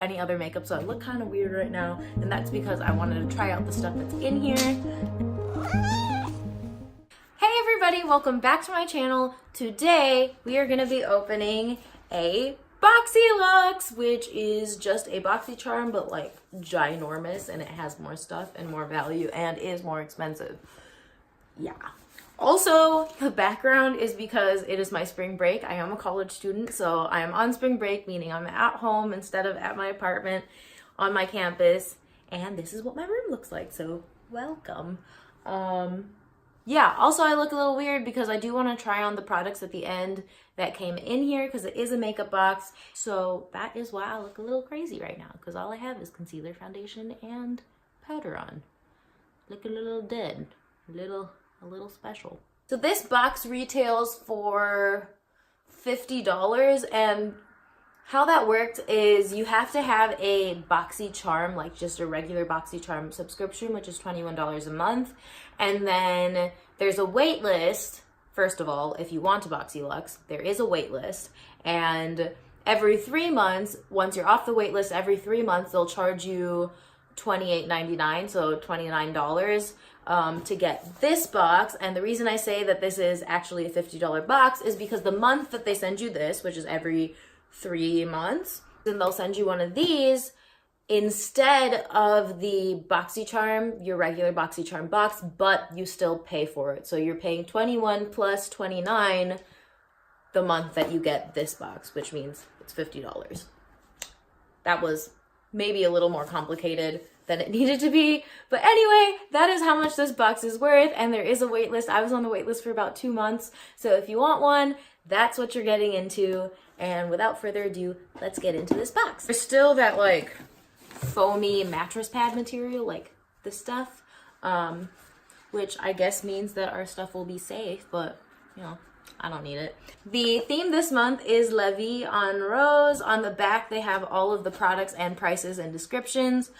any other makeup, so I look kind of weird right now, and that's because I wanted to try out the stuff that's in here. Hey everybody, welcome back to my channel. Today we are going to be opening a BoxyLuxe, which is just a BoxyCharm but like ginormous, and it has more stuff and more value and is more expensive. Yeah. Also, the background is because it is my spring break. I am a college student, so I am on spring break, meaning I'm at home instead of at my apartment on my campus, and this is what my room looks like, so welcome. Yeah, also I look a little weird because I do want to try on the products at the end that came in here because it is a makeup box, so that is why I look a little crazy right now, because all I have is concealer, foundation, and powder on. Look a little dead, a little special. So this box retails for $50, and how that worked is you have to have a BoxyCharm, like just a regular BoxyCharm subscription, which is $21 a month, and then there's a wait list. First of all, if you want a BoxyLuxe, there is a wait list, and every 3 months, once you're off the wait list, every 3 months they'll charge you $28.99, so $29 to get this box. And the reason I say that this is actually a $50 box is because the month that they send you this, which is every 3 months, then they'll send you one of these instead of the BoxyCharm, your regular BoxyCharm box, but you still pay for it. So you're paying $21 plus $29 the month that you get this box, which means it's $50. That was maybe a little more complicated than it needed to be, but anyway, that is how much this box is worth, and there is a wait list. I was on the wait list for about 2 months, so if you want one, that's what you're getting into. And without further ado, let's get into this box. There's still that like foamy mattress pad material, like this stuff, which I guess means that our stuff will be safe, but you know, I don't need it. The theme this month is La Vie en Rose. On the back, they have all of the products and prices and descriptions.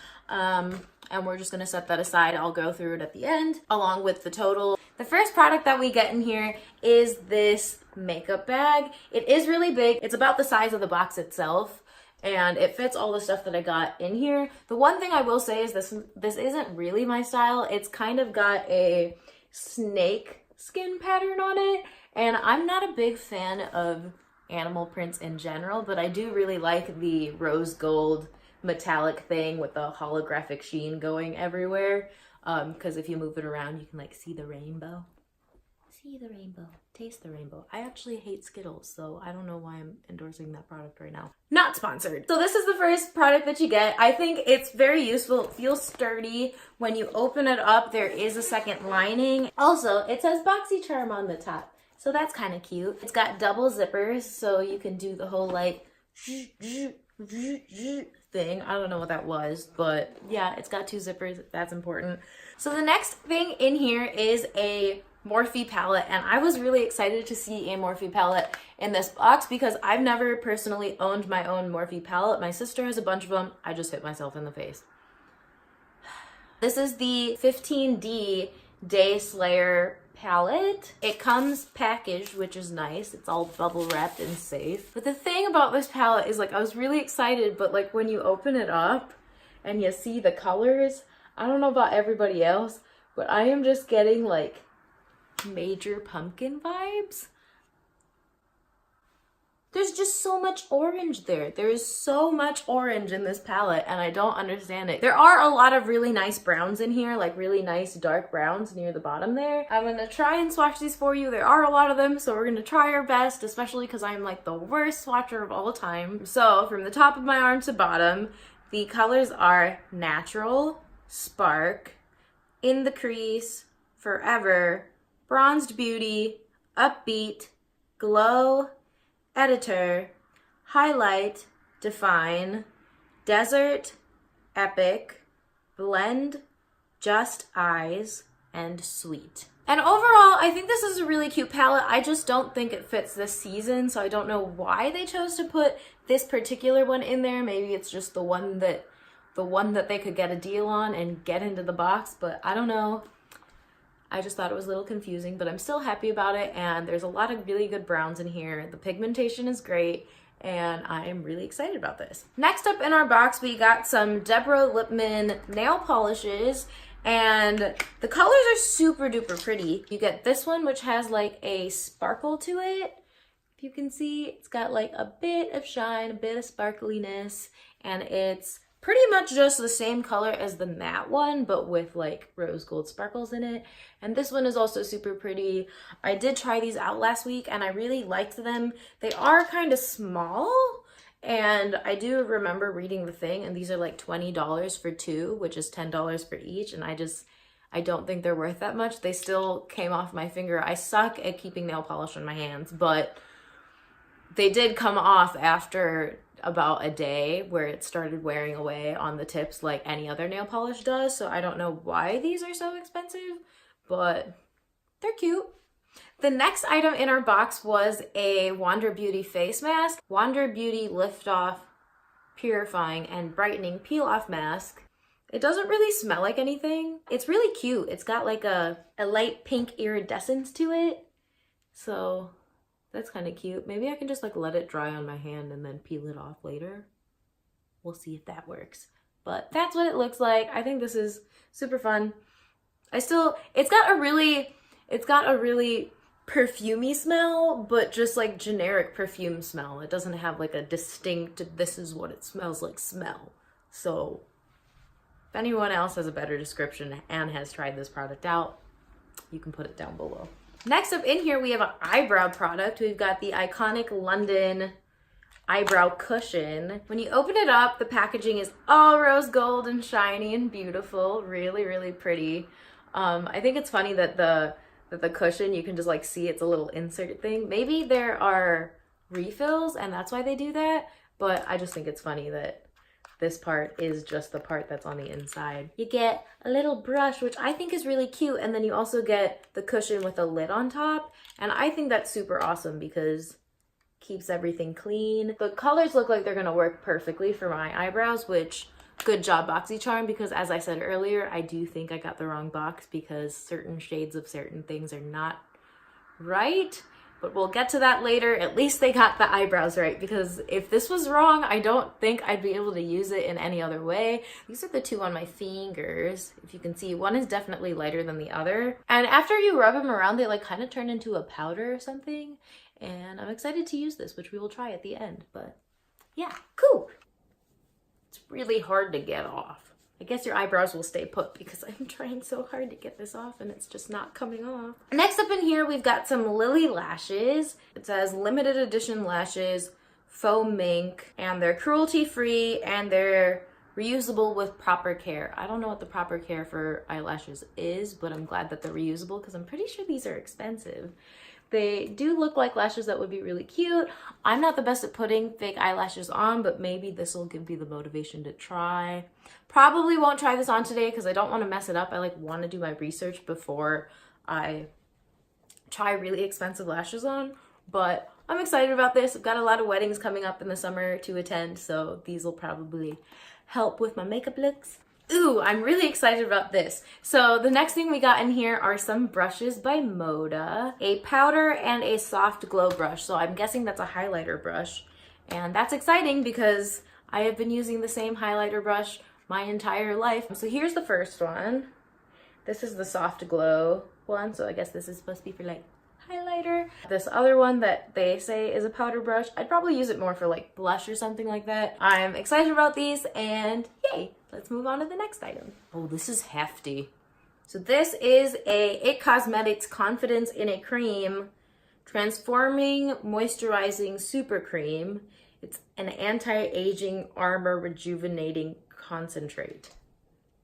And we're just gonna set that aside. I'll go through it at the end, along with the total. The first product that we get in here is this makeup bag. It is really big. It's about the size of the box itself, and it fits all the stuff that I got in here. The one thing I will say is this isn't really my style. It's kind of got a snake skin pattern on it, and I'm not a big fan of animal prints in general, but I do really like the rose gold metallic thing with the holographic sheen going everywhere, because if you move it around you can like see the rainbow, taste the rainbow. I actually hate Skittles, so I don't know why I'm endorsing that product right now. Not sponsored. So this is the first product that you get. I think it's very useful. It feels sturdy. When you open it up, there is a second lining. Also, it says BoxyCharm on the top, so that's kind of cute. It's got double zippers, so you can do the whole like thing. I don't know what that was, but yeah, it's got 2 zippers. That's important. So the next thing in here is a Morphe palette, and I was really excited to see a Morphe palette in this box because I've never personally owned my own Morphe palette. My sister has a bunch of them. I just hit myself in the face. This is the 15D Day Slayer palette. It comes packaged, which is nice. It's all bubble wrapped and safe. But the thing about this palette is like I was really excited, but like when you open it up and you see the colors, I don't know about everybody else, but I am just getting like Major Pumpkin vibes. There's just so much orange there. There is so much orange in this palette, and I don't understand it. There are a lot of really nice browns in here, like really nice dark browns near the bottom there. I'm gonna try and swatch these for you. There are a lot of them, so we're gonna try our best, especially because I'm like the worst swatcher of all time. So from the top of my arm to bottom, the colors are Natural, Spark, In the Crease, Forever, Bronzed Beauty, Upbeat, Glow, Editor, Highlight, Define, Desert, Epic, Blend, Just Eyes, and Sweet. And overall, I think this is a really cute palette. I just don't think it fits this season, so I don't know why they chose to put this particular one in there. Maybe it's just the one that they could get a deal on and get into the box, but I don't know. I just thought it was a little confusing, but I'm still happy about it, and there's a lot of really good browns in here. The pigmentation is great, and I am really excited about this. Next up in our box, we got some Deborah Lippmann nail polishes, and the colors are super duper pretty. You get this one, which has like a sparkle to it. If you can see, it's got like a bit of shine, a bit of sparkliness, and it's pretty much just the same color as the matte one, but with like rose gold sparkles in it. And this one is also super pretty. I did try these out last week and I really liked them. They are kind of small, and I do remember reading the thing, and these are like $20 for two, which is $10 for each, and I don't think they're worth that much. They still came off my finger. I suck at keeping nail polish in my hands, but they did come off after about a day, where it started wearing away on the tips like any other nail polish does. So I don't know why these are so expensive, but they're cute. The next item in our box was a Wander Beauty face mask. Wander Beauty Lift Off Purifying and Brightening Peel Off Mask. It doesn't really smell like anything. It's really cute. It's got like a light pink iridescence to it. So that's kind of cute. Maybe I can just like let it dry on my hand and then peel it off later. We'll see if that works. But that's what it looks like. I think this is super fun. It's got a really perfumey smell, but just like generic perfume smell. It doesn't have like a distinct, this is what it smells like smell. So if anyone else has a better description and has tried this product out, you can put it down below. Next up in here, we have an eyebrow product. We've got the iconic London eyebrow cushion. When you open it up, the packaging is all rose gold and shiny and beautiful. Really, really pretty. I think it's funny that the cushion, you can just like see it's a little insert thing. Maybe there are refills and that's why they do that, but I just think it's funny that this part is just the part that's on the inside. You get a little brush, which I think is really cute, and then you also get the cushion with a lid on top, and I think that's super awesome because it keeps everything clean. The colors look like they're gonna work perfectly for my eyebrows, which good job BoxyCharm, because as I said earlier, I do think I got the wrong box because certain shades of certain things are not right. But we'll get to that later. At least they got the eyebrows right, because if this was wrong, I don't think I'd be able to use it in any other way. These are the two on my fingers. If you can see, one is definitely lighter than the other. And after you rub them around, they like kind of turn into a powder or something. And I'm excited to use this, which we will try at the end. But yeah, cool. It's really hard to get off. I guess your eyebrows will stay put because I'm trying so hard to get this off and it's just not coming off. Next up in here, we've got some Lily lashes. It says limited edition lashes, faux mink, and they're cruelty free and they're reusable with proper care. I don't know what the proper care for eyelashes is, but I'm glad that they're reusable because I'm pretty sure these are expensive. They do look like lashes that would be really cute. I'm not the best at putting fake eyelashes on, but maybe this will give me the motivation to try. Probably won't try this on today because I don't want to mess it up. I like want to do my research before I try really expensive lashes on, but I'm excited about this. I've got a lot of weddings coming up in the summer to attend, so these will probably help with my makeup looks. Ooh, I'm really excited about this. So the next thing we got in here are some brushes by Moda, a powder and a soft glow brush. So I'm guessing that's a highlighter brush. And that's exciting because I have been using the same highlighter brush my entire life. So here's the first one. This is the soft glow one. So I guess this is supposed to be for like highlighter. This other one that they say is a powder brush, I'd probably use it more for like blush or something like that. I'm excited about these and yay, let's move on to the next item. Oh, this is hefty. So this is a IT Cosmetics Confidence in a Cream Transforming Moisturizing Super Cream. It's an anti-aging armor rejuvenating concentrate.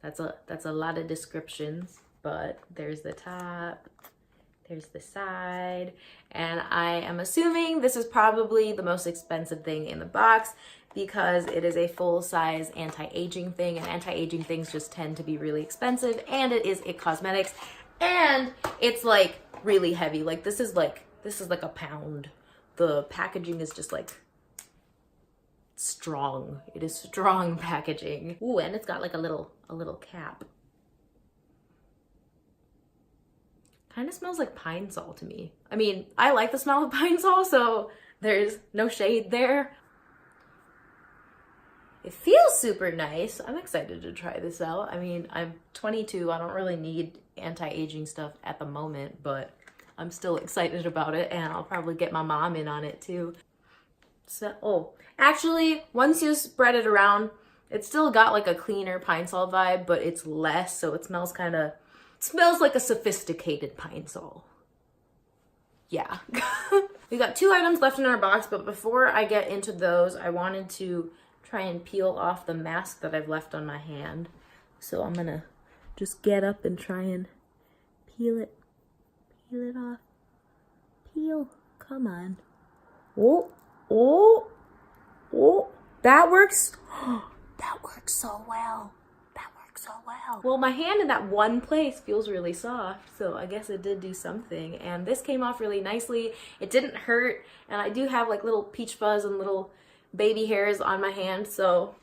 That's a lot of descriptions, but there's the top. Here's the side, and I am assuming this is probably the most expensive thing in the box because it is a full-size anti-aging thing, and anti-aging things just tend to be really expensive, and it is IT Cosmetics, and it's like really heavy. Like this is like a pound. The packaging is just like strong. It is strong packaging. Ooh, and it's got like a little cap. Kind of smells like Pine Sol to me. I mean, I like the smell of Pine Sol, so there's no shade there. It feels super nice. I'm excited to try this out. I mean, I'm 22. I don't really need anti-aging stuff at the moment, but I'm still excited about it, and I'll probably get my mom in on it too. So, oh, actually, once you spread it around, it's still got like a cleaner Pine Sol vibe, but it's less, so it smells like a sophisticated Pine Sol. Yeah. We got 2 items left in our box, but before I get into those, I wanted to try and peel off the mask that I've left on my hand. So I'm gonna just get up and try and peel it off. Peel, come on. Oh, oh, oh, that works. That works so well. That works so well. Well, my hand in that one place feels really soft, so I guess it did do something. And this came off really nicely. It didn't hurt, and I do have like little peach fuzz and little baby hairs on my hand, so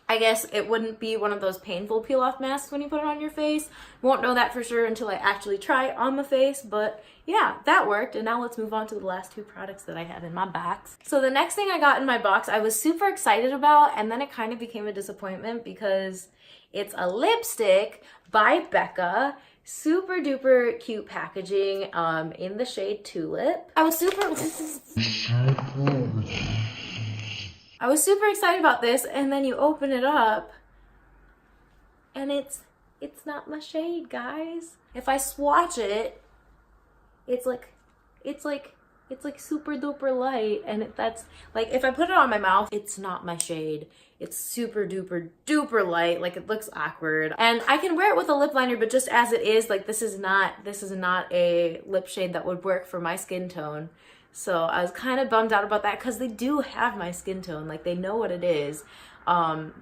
I guess it wouldn't be one of those painful peel off masks when you put it on your face. Won't know that for sure until I actually try it on my face, but yeah, that worked. And now let's move on to the last 2 products that I have in my box. So the next thing I got in my box I was super excited about, and then it kind of became a disappointment because it's a lipstick by Becca. Super duper cute packaging in the shade Tulip. I was super excited about this, and then you open it up and it's not my shade, guys. If I swatch it, it's like super duper light, and that's like, if I put it on my mouth, it's not my shade. It's super duper duper light, like it looks awkward. And I can wear it with a lip liner, but just as it is, like this is not a lip shade that would work for my skin tone. So I was kind of bummed out about that because they do have my skin tone, like they know what it is.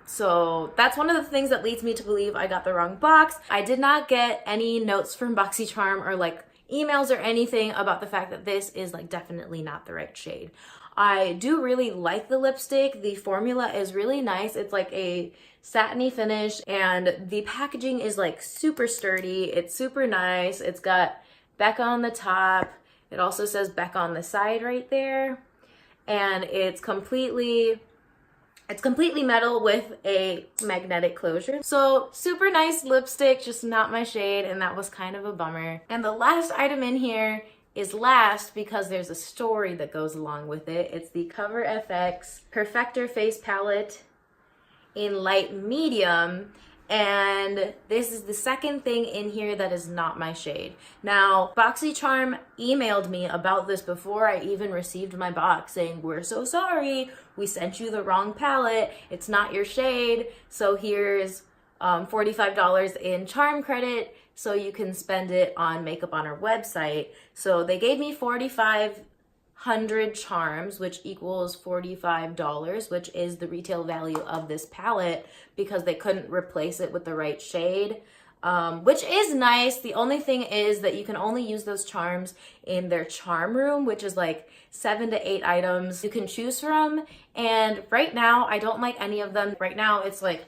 So that's one of the things that leads me to believe I got the wrong box. I did not get any notes from BoxyCharm or like emails or anything about the fact that this is like definitely not the right shade. I do really like the lipstick. The formula is really nice. It's like a satiny finish, and the packaging is like super sturdy. It's super nice. It's got Becca on the top. It also says Becca on the side right there. And it's completely metal with a magnetic closure. So super nice lipstick, just not my shade, and that was kind of a bummer. And the last item in here is last because there's a story that goes along with it. It's the Cover FX Perfector Face Palette in light medium. And this is the second thing in here that is not my shade. Now, BoxyCharm emailed me about this before I even received my box, saying, "We're so sorry, we sent you the wrong palette, it's not your shade, so here's $45 in charm credit so you can spend it on makeup on our website." So they gave me 4,500 charms, which equals $45, which is the retail value of this palette, because they couldn't replace it with the right shade, which is nice. The only thing is that you can only use those charms in their charm room, which is like 7 to 8 items you can choose from. And right now, I don't like any of them. Right now, it's like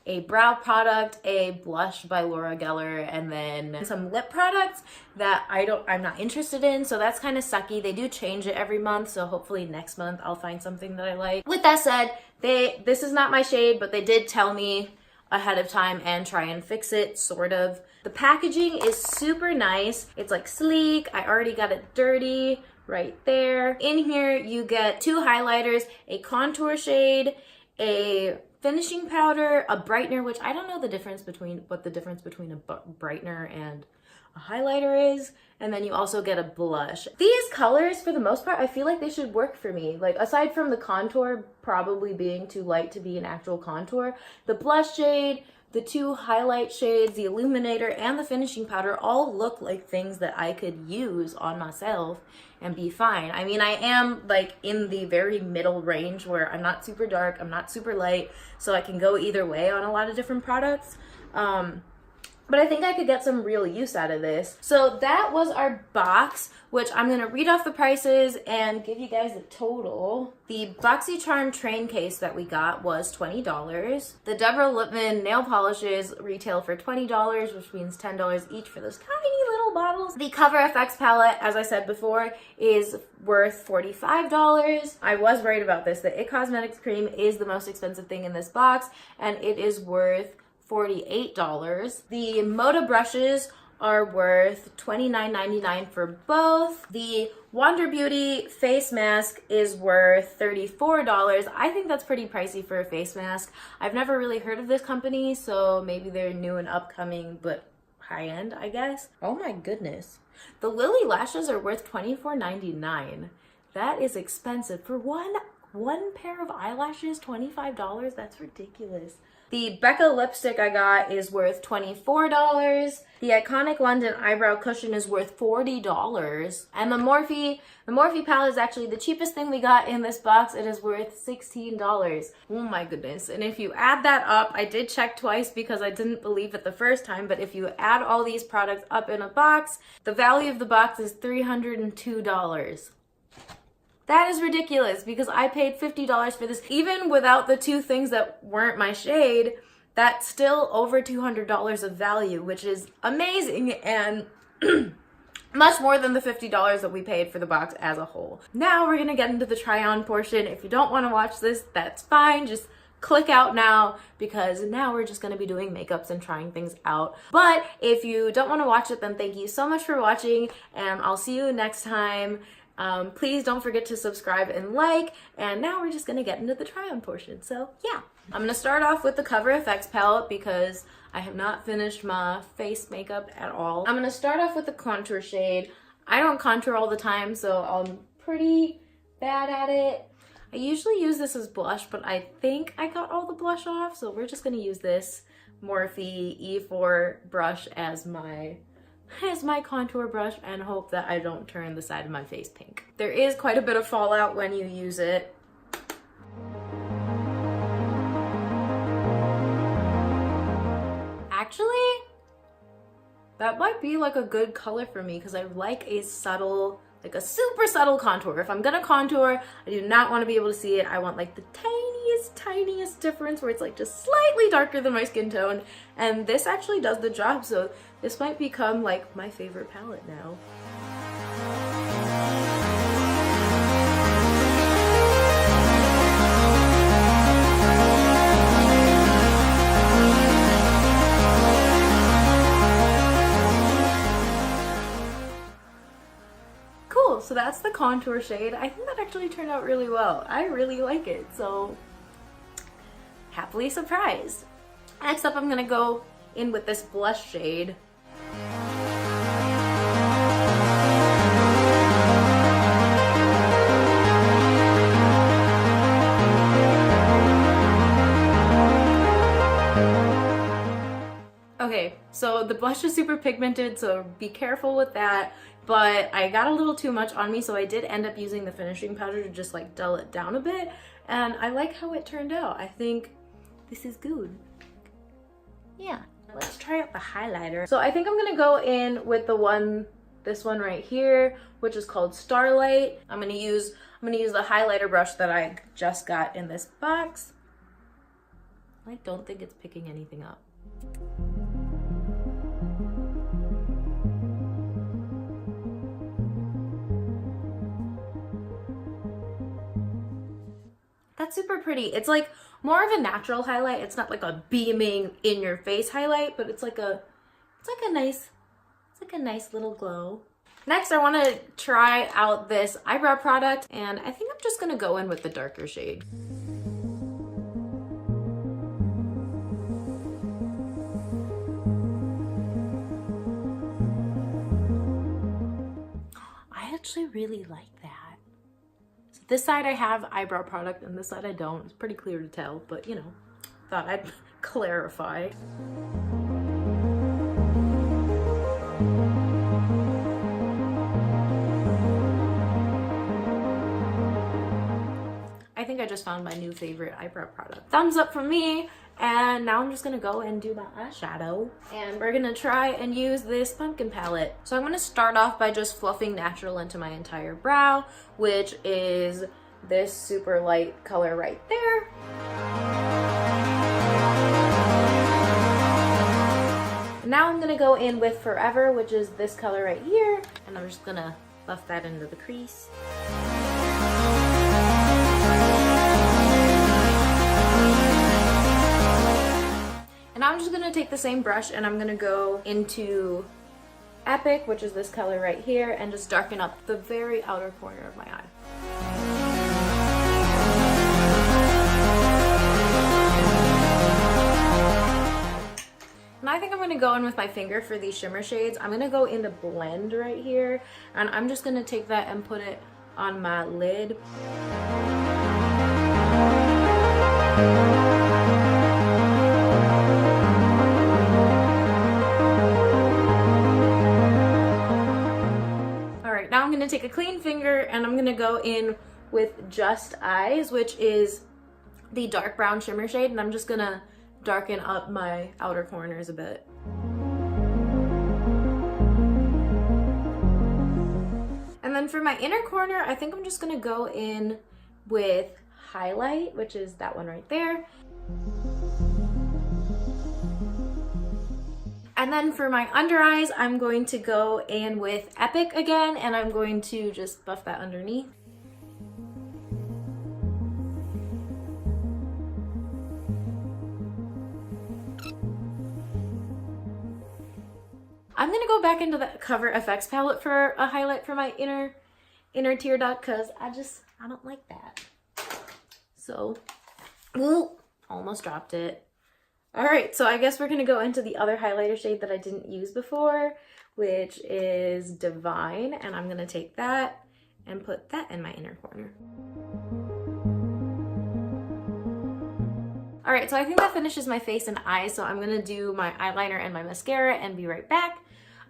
a brow product, a blush by Laura Geller, and then some lip products that I'm not interested in, so that's kind of sucky. They do change it every month, so hopefully next month I'll find something that I like. With that said, this is not my shade, but they did tell me ahead of time and try and fix it, sort of. The packaging is super nice. It's like sleek. I already got it dirty right there. In here, you get 2 highlighters, a contour shade, a finishing powder, a brightener, which I don't know what the difference between a brightener and a highlighter is, and then you also get a blush. These colors, for the most part, I feel like they should work for me. Like, aside from the contour probably being too light to be an actual contour, the blush shade, the 2 highlight shades, the illuminator, and the finishing powder all look like things that I could use on myself and be fine. I mean, I am like in the very middle range where I'm not super dark, I'm not super light, so I can go either way on a lot of different products. But I think I could get some real use out of this. So that was our box, which I'm gonna read off the prices and give you guys the total. The BoxyCharm train case that we got was $20. The Deborah Lippmann nail polishes retail for $20, which means $10 each for those tiny little bottles. The Cover FX palette, as I said before, is worth $45. I was right about this. The It Cosmetics cream is the most expensive thing in this box, and it is worth $48. The Moda brushes are worth $29.99 for both. The Wander Beauty face mask is worth $34. I think that's pretty pricey for a face mask. I've never really heard of this company, so maybe they're new and upcoming, but high-end, I guess. Oh my goodness. The Lily lashes are worth $24.99. That is expensive. For one pair of eyelashes, $25? That's ridiculous. The Becca lipstick I got is worth $24. The Iconic London eyebrow cushion is worth $40. And the Morphe palette is actually the cheapest thing we got in this box. It is worth $16. Oh my goodness. And if you add that up, I did check twice because I didn't believe it the first time, but if you add all these products up in a box, the value of the box is $302. That is ridiculous because I paid $50 for this. Even without the two things that weren't my shade, that's still over $200 of value, which is amazing and much more than the $50 that we paid for the box as a whole. Now we're gonna get into the try on portion. If you don't wanna watch this, that's fine. Just click out now because now we're just gonna be doing makeups and trying things out. But if you don't wanna watch it, then thank you so much for watching and I'll see you next time. Please don't forget to subscribe and like, and now we're just gonna get into the try on portion. So yeah, I'm gonna start off with the Cover FX palette because I have not finished my face makeup at all. I'm gonna start off with the contour shade. I don't contour all the time, so I'm pretty bad at it. I usually use this as blush, but I think I got all the blush off, so we're just gonna use this Morphe E4 brush as my contour brush and hope that I don't turn the side of my face pink. There is quite a bit of fallout when you use it. Actually, that might be like a good color for me because I like a subtle, like a super subtle contour. If I'm gonna contour, I do not want to be able to see it. I want like the tiniest difference where it's like just slightly darker than my skin tone. And this actually does the job, so this might become like my favorite palette now. Cool, so that's the contour shade. I think that actually turned out really well. I really like it, so happily surprised. Next up, I'm gonna go in with this blush shade. Okay, so the blush is super pigmented, so be careful with that, but I got a little too much on me, so I did end up using the finishing powder to just like dull it down a bit, and I like how it turned out. I think this is good. Yeah, let's try out the highlighter. So I think I'm gonna go in with this one right here, which is called Starlight. I'm gonna use the highlighter brush that I just got in this box. I don't think it's picking anything up. That's super pretty. It's like more of a natural highlight. It's not like a beaming in your face highlight, but it's like a nice little glow. Next, I want to try out this eyebrow product, and I think I'm just gonna go in with the darker shade. I actually really like that. This side I have eyebrow product and this side I don't. It's pretty clear to tell, but you know, thought I'd clarify. I think I just found my new favorite eyebrow product. Thumbs up from me. And now I'm just gonna go and do my eyeshadow. And we're gonna try and use this pumpkin palette. So I'm gonna start off by just fluffing natural into my entire brow, which is this super light color right there. now I'm gonna go in with Forever, which is this color right here, and I'm just gonna buff that into the crease. And now I'm just gonna take the same brush and I'm gonna go into Epic, which is this color right here, and just darken up the very outer corner of my eye. And I think I'm gonna go in with my finger for these shimmer shades. I'm gonna go into Blend right here, and I'm just gonna take that and put it on my lid. Now I'm gonna take a clean finger and I'm gonna go in with Just Eyes, which is the dark brown shimmer shade, and I'm just gonna darken up my outer corners a bit. And then for my inner corner, I think I'm just gonna go in with Highlight, which is that one right there. And then for my under eyes, I'm going to go in with Epic again, and I'm going to just buff that underneath. I'm gonna go back into the Cover FX palette for a highlight for my inner tear duct, because I don't like that. So, ooh, almost dropped it. All right, so I guess we're gonna go into the other highlighter shade that I didn't use before, which is Divine, and I'm gonna take that and put that in my inner corner. All right, so I think that finishes my face and eyes, so I'm gonna do my eyeliner and my mascara and be right back.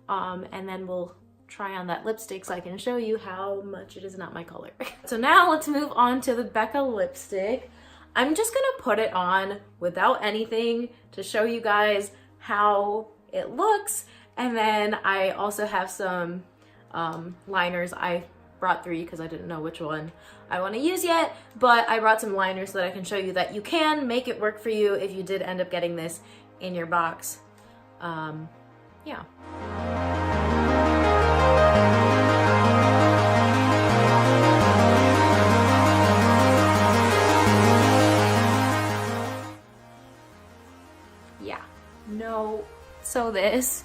And then we'll try on that lipstick so I can show you how much it is not my color. So now let's move on to the Becca lipstick. I'm just gonna put it on without anything to show you guys how it looks. And then I also have some liners. I brought 3 because I didn't know which one I want to use yet, but I brought some liners so that I can show you that you can make it work for you if you did end up getting this in your box. Yeah. No, so this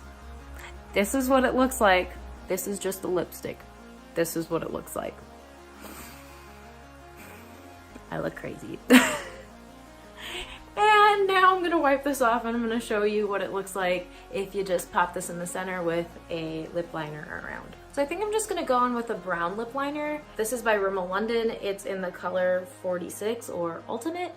is what it looks like. This is just the lipstick. This is what it looks like. I look crazy. And now I'm gonna wipe this off and I'm gonna show you what it looks like if you just pop this in the center with a lip liner around. So I think I'm just gonna go in with a brown lip liner. This is by Rimmel London. It's in the color 46 or Ultimate.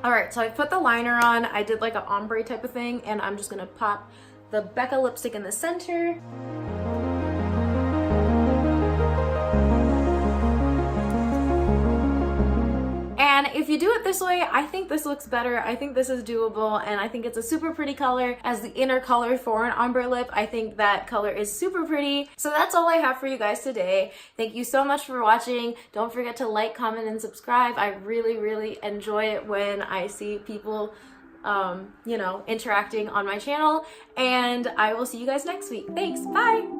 Alright, so I put the liner on. I did like an ombre type of thing, and I'm just gonna pop the Becca lipstick in the center. And if you do it this way, I think this looks better. I think this is doable, and I think it's a super pretty color as the inner color for an ombre lip. I think that color is super pretty. So that's all I have for you guys today. Thank you so much for watching. Don't forget to like, comment, and subscribe. I really, really enjoy it when I see people you know, interacting on my channel, and I will see you guys next week. Thanks, bye!